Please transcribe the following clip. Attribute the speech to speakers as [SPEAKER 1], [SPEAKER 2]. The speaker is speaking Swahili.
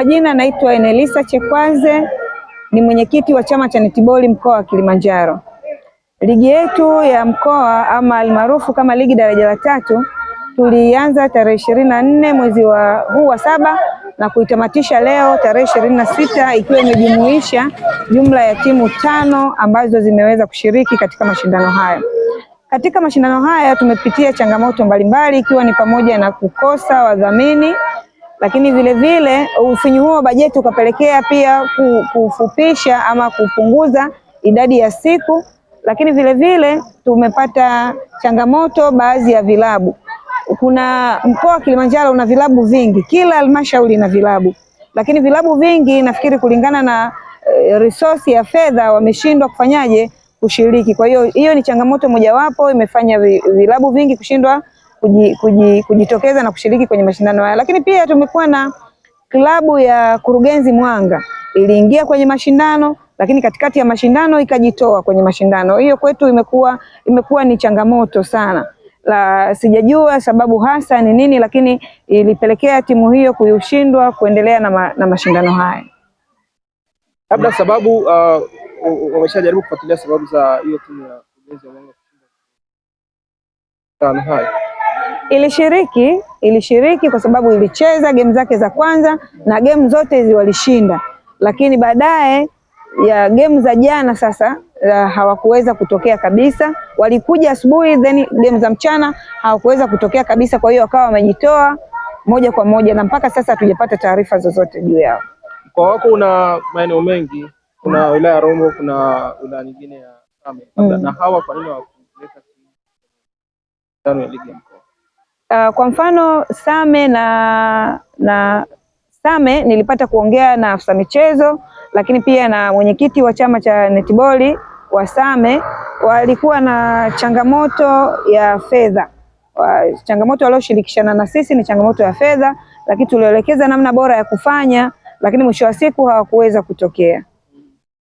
[SPEAKER 1] Majina naitwa Enelisa Chekwaze, ni mwenyekiti wa chama cha netiboli mkoa wa Kilimanjaro. Ligi yetu ya mkoa ama almaarufu kama ligi daraja la 3 tulianza tarehe 24 mwezi huu wa 7 na kuitamatisha leo tarehe 26, ikiwa imejumuisha jumla ya timu 5 ambazo zimeweza kushiriki katika mashindano haya. Katika mashindano haya tumepitia changamoto mbalimbali, ikiwa ni pamoja na kukosa wadhamini, lakini vile vile ufinyu huo wa bajeti ukapelekea pia kufupisha ama kupunguza idadi ya siku. Lakini vile vile tumepata changamoto baadhi ya vilabu. Kuna mkoa wa Kilimanjaro una vilabu vingi, kila halmashauri ina vilabu, lakini vilabu vingi nafikiri kulingana na resource ya fedha wameshindwa kufanyaje kushiriki. Kwa hiyo ni changamoto mojawapo imefanya vilabu vingi kushindwa kujitokeza na kushiriki kwenye mashindano haya. Lakini pia tumekuwa na klabu ya Kurugenzi Mwanga, iliingia kwenye mashindano lakini katikati ya mashindano ikajitoa kwenye mashindano. Hiyo kwetu imekuwa ni changamoto sana. Sijajua sababu hasa ni nini, lakini ilipelekea timu hiyo kushindwa kuendelea na mashindano haya.
[SPEAKER 2] Labda sababu wameshajaribu kufuatilia sababu za hiyo timu ya Kurugenzi Mwanga kushinda haya? Ilishiriki kwa sababu ilicheza game zake za kwanza na game zote walishinda, lakini baadaye ya game za jana sasa hawakuweza kutokea kabisa. Walikuja asubuhi, then game za mchana hawakuweza kutokea kabisa. Kwa hiyo wakawa wamejitoa moja kwa moja na mpaka sasa hatujapata taarifa zozote juu yao. Mkoa wako una maeneo mengi, kuna wilaya ya Rombo, kuna wilaya nyingine ya Same. Na hawa kwa nini hawakuleta timu ya ligi ya mkoa?
[SPEAKER 1] Kwa mfano Same na Same nilipata kuongea na afisa michezo, lakini pia na mwenyekiti wa chama cha netiboli wa Same. Walikuwa na changamoto ya fedha. Changamoto walioshirikishana na sisi ni changamoto ya fedha, lakini tulielekeza namna bora ya kufanya, lakini mwisho wa siku hawakuweza kutokea.